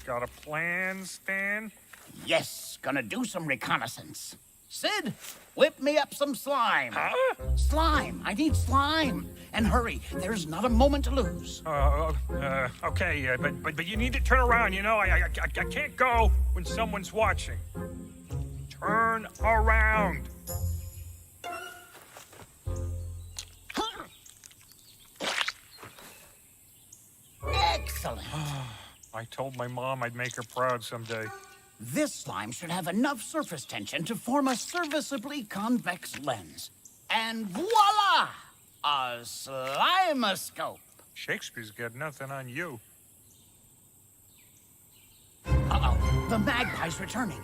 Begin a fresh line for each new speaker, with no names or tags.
Got a plan, Stan?
Yes, gonna do some reconnaissance. Sid, whip me up some slime.
Huh?
Slime. I need slime. And hurry, there's not a moment to lose.
Okay, but you need to turn around, you know? I can't go when someone's watching. Turn around.
Excellent.
I told my mom I'd make her proud someday.
This slime should have enough surface tension to form a serviceably convex lens. And voila! A slimoscope.
Shakespeare's got nothing on you.
Uh-oh, the magpie's returning.